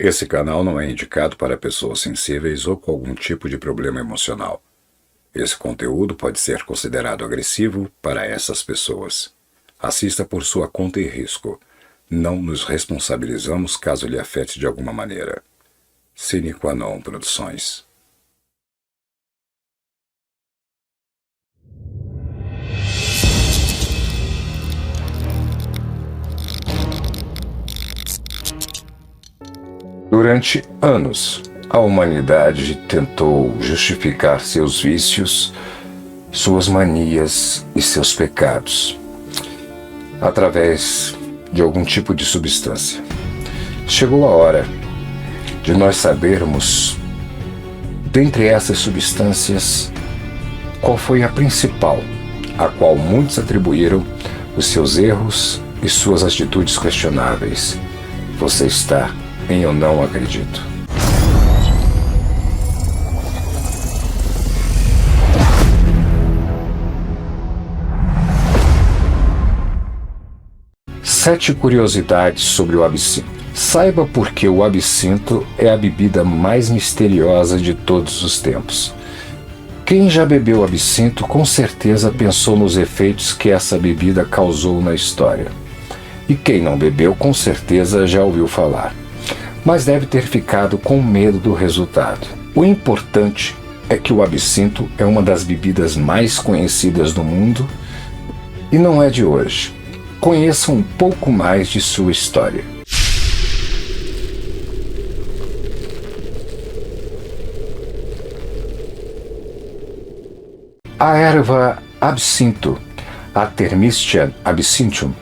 Esse canal não é indicado para pessoas sensíveis ou com algum tipo de problema emocional. Esse conteúdo pode ser considerado agressivo para essas pessoas. Assista por sua conta e risco. Não nos responsabilizamos caso lhe afete de alguma maneira. Sine qua non Produções. Durante anos, a humanidade tentou justificar seus vícios, suas manias e seus pecados através de algum tipo de substância. Chegou a hora de nós sabermos, dentre essas substâncias, qual foi a principal, a qual muitos atribuíram os seus erros e suas atitudes questionáveis. Você está em Eu Não Acredito. Sete curiosidades sobre o absinto. Saiba por que o absinto é a bebida mais misteriosa de todos os tempos. Quem já bebeu absinto com certeza pensou nos efeitos que essa bebida causou na história. E quem não bebeu com certeza já ouviu falar, mas deve ter ficado com medo do resultado. O importante é que o absinto é uma das bebidas mais conhecidas do mundo e não é de hoje. Conheça um pouco mais de sua história. A erva absinto, a Artemisia absinthium,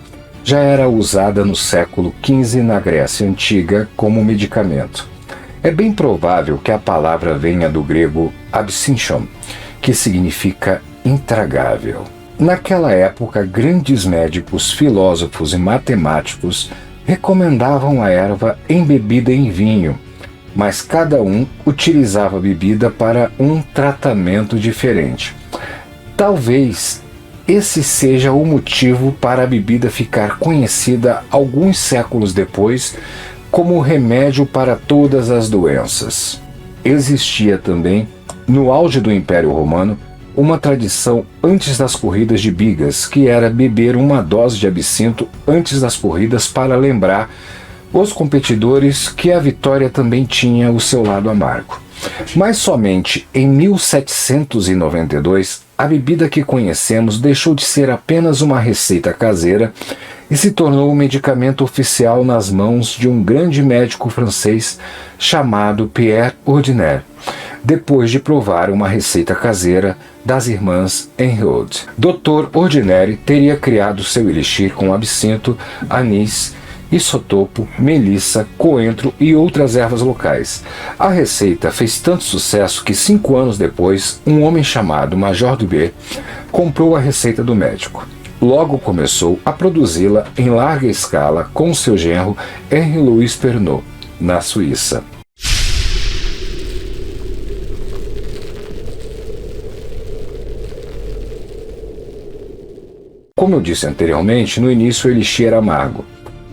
já era usada no século XV na Grécia Antiga como medicamento. É bem provável que a palavra venha do grego absinthion, que significa intragável. Naquela época, grandes médicos, filósofos e matemáticos recomendavam a erva embebida em vinho, mas cada um utilizava a bebida para um tratamento diferente. Talvez esse seja o motivo para a bebida ficar conhecida alguns séculos depois como remédio para todas as doenças. Existia também, no auge do Império Romano, uma tradição antes das corridas de bigas, que era beber uma dose de absinto antes das corridas para lembrar os competidores que a vitória também tinha o seu lado amargo. Mas somente em 1792, a bebida que conhecemos deixou de ser apenas uma receita caseira e se tornou um medicamento oficial nas mãos de um grande médico francês chamado Pierre Ordinaire, depois de provar uma receita caseira das irmãs Henriot. Dr. Ordinaire teria criado seu elixir com absinto, anis, isotopo, melissa, coentro e outras ervas locais. A receita fez tanto sucesso que 5 anos depois, um homem chamado Major Dubé comprou a receita do médico. Logo começou a produzi-la em larga escala com seu genro Henri-Louis Pernot, na Suíça. Como eu disse anteriormente, no início o elixir era amargo.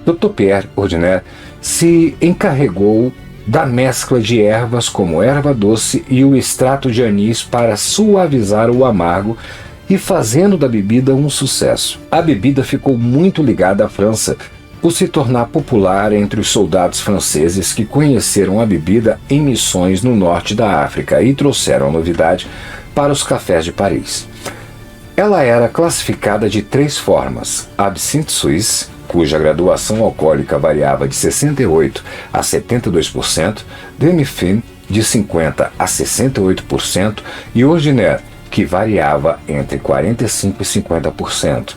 Dr. Pierre Ordinaire se encarregou da mescla de ervas como erva doce e o extrato de anis para suavizar o amargo e fazendo da bebida um sucesso. A bebida ficou muito ligada à França, por se tornar popular entre os soldados franceses que conheceram a bebida em missões no norte da África e trouxeram a novidade para os cafés de Paris. Ela era classificada de 3 formas: absinthe suisse, cuja graduação alcoólica variava de 68% a 72%, demi-fine, de 50% a 68%, e ordinaire, que variava entre 45% e 50%.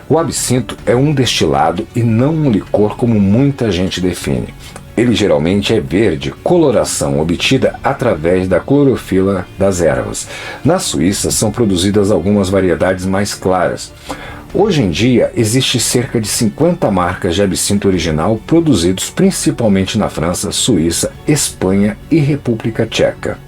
O absinto é um destilado e não um licor como muita gente define. Ele geralmente é verde, coloração obtida através da clorofila das ervas. Na Suíça são produzidas algumas variedades mais claras. Hoje em dia, existe cerca de 50 marcas de absinto original produzidos principalmente na França, Suíça, Espanha e República Tcheca.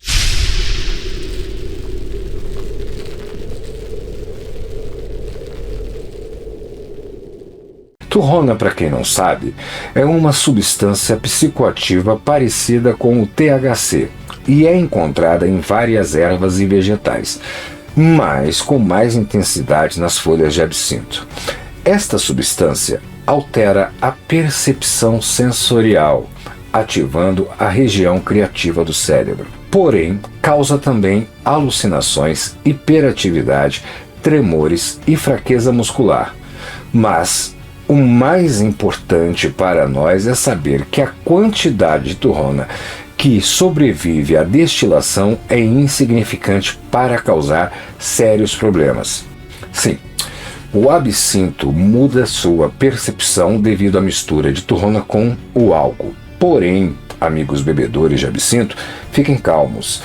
Turrona, para quem não sabe, é uma substância psicoativa parecida com o THC e é encontrada em várias ervas e vegetais, mas com mais intensidade nas folhas de absinto. Esta substância altera a percepção sensorial, ativando a região criativa do cérebro. Porém, causa também alucinações, hiperatividade, tremores e fraqueza muscular. Mas o mais importante para nós é saber que a quantidade de turrona que sobrevive à destilação é insignificante para causar sérios problemas. Sim, o absinto muda sua percepção devido à mistura de turrona com o álcool. Porém, amigos bebedores de absinto, fiquem calmos.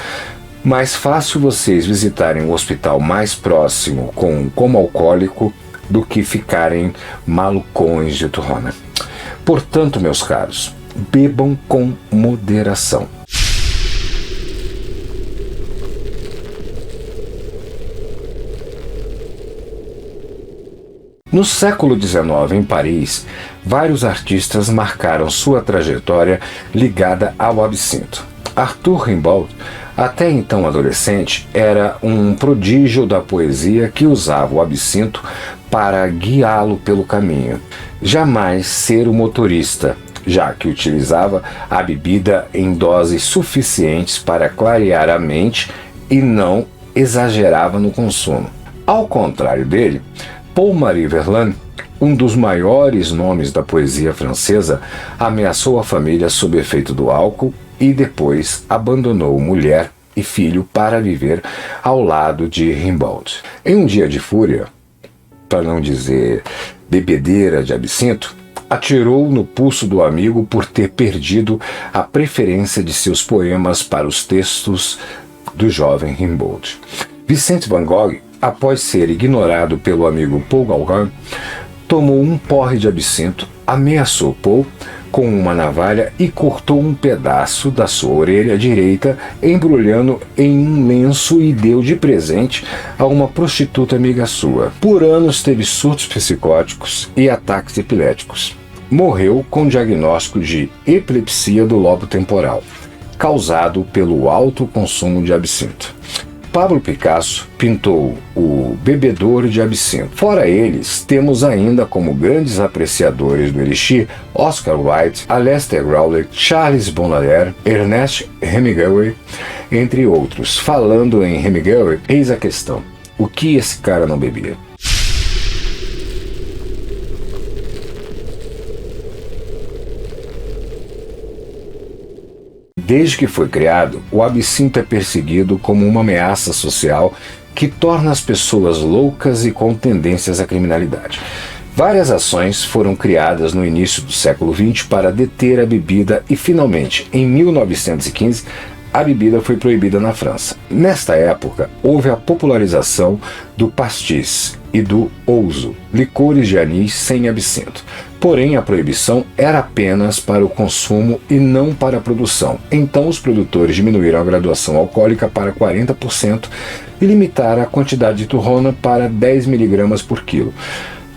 Mais fácil vocês visitarem o hospital mais próximo com um coma alcoólico do que ficarem malucões de turrona. Portanto, meus caros, bebam com moderação. No século XIX, em Paris, vários artistas marcaram sua trajetória ligada ao absinto. Arthur Rimbaud, até então adolescente, era um prodígio da poesia que usava o absinto para guiá-lo pelo caminho. Jamais ser o motorista, já que utilizava a bebida em doses suficientes para clarear a mente e não exagerava no consumo. Ao contrário dele, Paul-Marie Verlaine, um dos maiores nomes da poesia francesa, ameaçou a família sob efeito do álcool e depois abandonou mulher e filho para viver ao lado de Rimbaud. Em um dia de fúria, para não dizer bebedeira de absinto, atirou no pulso do amigo por ter perdido a preferência de seus poemas para os textos do jovem Rimbaud. Vicente Van Gogh, após ser ignorado pelo amigo Paul Gauguin, tomou um porre de absinto, ameaçou Paul com uma navalha e cortou um pedaço da sua orelha direita, embrulhando em um lenço e deu de presente a uma prostituta amiga sua. Por anos teve surtos psicóticos e ataques epiléticos. Morreu com diagnóstico de epilepsia do lobo temporal, causado pelo alto consumo de absinto. Pablo Picasso pintou o Bebedor de Absinto. Fora eles, temos ainda como grandes apreciadores do elixir Oscar Wilde, Aleister Crowley, Charles Baudelaire, Ernest Hemingway, entre outros. Falando em Hemingway, eis a questão: o que esse cara não bebia? Desde que foi criado, o absinto é perseguido como uma ameaça social que torna as pessoas loucas e com tendências à criminalidade. Várias ações foram criadas no início do século XX para deter a bebida e, finalmente, em 1915, a bebida foi proibida na França. Nesta época, houve a popularização do pastis e do ouzo, licores de anis sem absinto. Porém, a proibição era apenas para o consumo e não para a produção. Então, os produtores diminuíram a graduação alcoólica para 40% e limitaram a quantidade de turrona para 10 mg por quilo,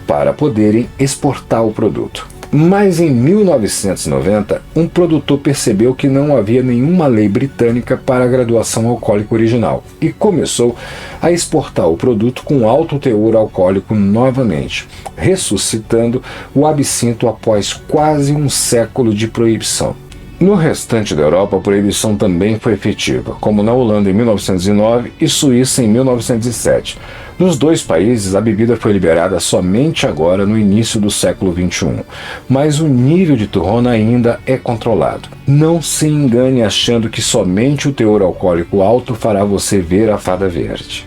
para poderem exportar o produto. Mas em 1990, um produtor percebeu que não havia nenhuma lei britânica para a graduação alcoólica original e começou a exportar o produto com alto teor alcoólico novamente, ressuscitando o absinto após quase um século de proibição. No restante da Europa, a proibição também foi efetiva, como na Holanda em 1909 e Suíça em 1907. Nos dois países, a bebida foi liberada somente agora no início do século XXI, mas o nível de turrona ainda é controlado. Não se engane achando que somente o teor alcoólico alto fará você ver a fada verde.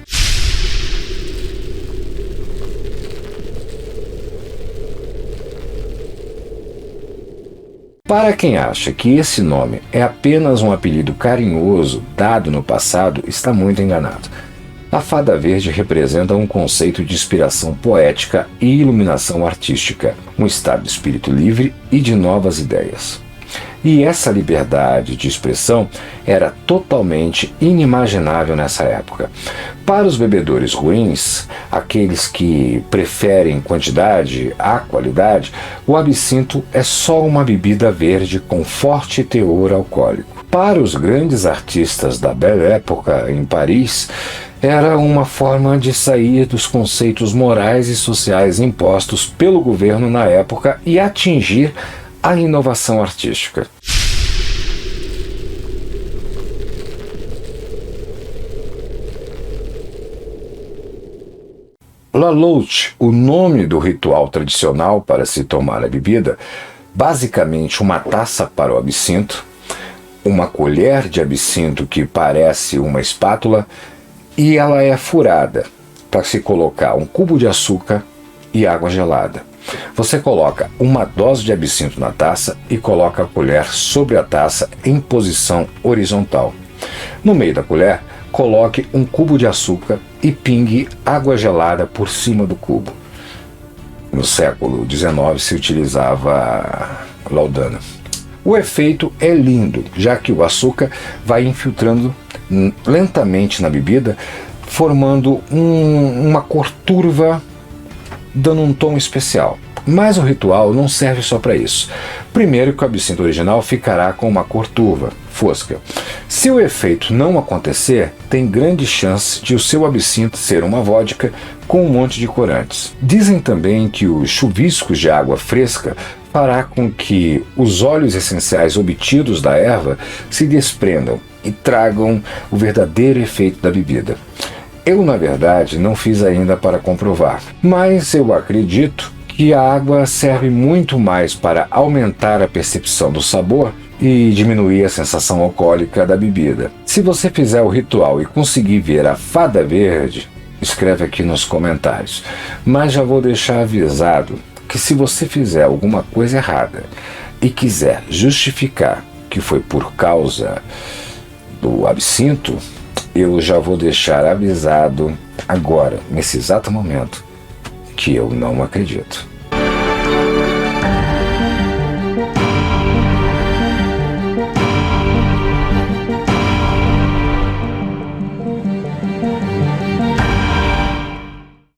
Para quem acha que esse nome é apenas um apelido carinhoso dado no passado, está muito enganado. A fada verde representa um conceito de inspiração poética e iluminação artística, um estado de espírito livre e de novas ideias. E essa liberdade de expressão era totalmente inimaginável nessa época. Para os bebedores ruins, aqueles que preferem quantidade à qualidade, o absinto é só uma bebida verde com forte teor alcoólico. Para os grandes artistas da Belle Époque em Paris, era uma forma de sair dos conceitos morais e sociais impostos pelo governo na época e atingir a inovação artística. La Loute, o nome do ritual tradicional para se tomar a bebida, basicamente uma taça para o absinto, uma colher de absinto que parece uma espátula e ela é furada para se colocar um cubo de açúcar e água gelada. Você coloca uma dose de absinto na taça e coloca a colher sobre a taça em posição horizontal. No meio da colher, coloque um cubo de açúcar e pingue água gelada por cima do cubo. No século XIX se utilizava laudana. O efeito é lindo, já que o açúcar vai infiltrando lentamente na bebida, formando uma cor turva, dando um tom especial. Mas o ritual não serve só para isso. Primeiro que o absinto original ficará com uma cor turva, fosca. Se o efeito não acontecer, tem grande chance de o seu absinto ser uma vodka com um monte de corantes. Dizem também que os chuviscos de água fresca fará com que os óleos essenciais obtidos da erva se desprendam e tragam o verdadeiro efeito da bebida. Eu, na verdade, não fiz ainda para comprovar, mas eu acredito que a água serve muito mais para aumentar a percepção do sabor e diminuir a sensação alcoólica da bebida. Se você fizer o ritual e conseguir ver a fada verde, escreve aqui nos comentários. Mas já vou deixar avisado que se você fizer alguma coisa errada e quiser justificar que foi por causa do absinto, eu já vou deixar avisado agora, nesse exato momento, que eu não acredito.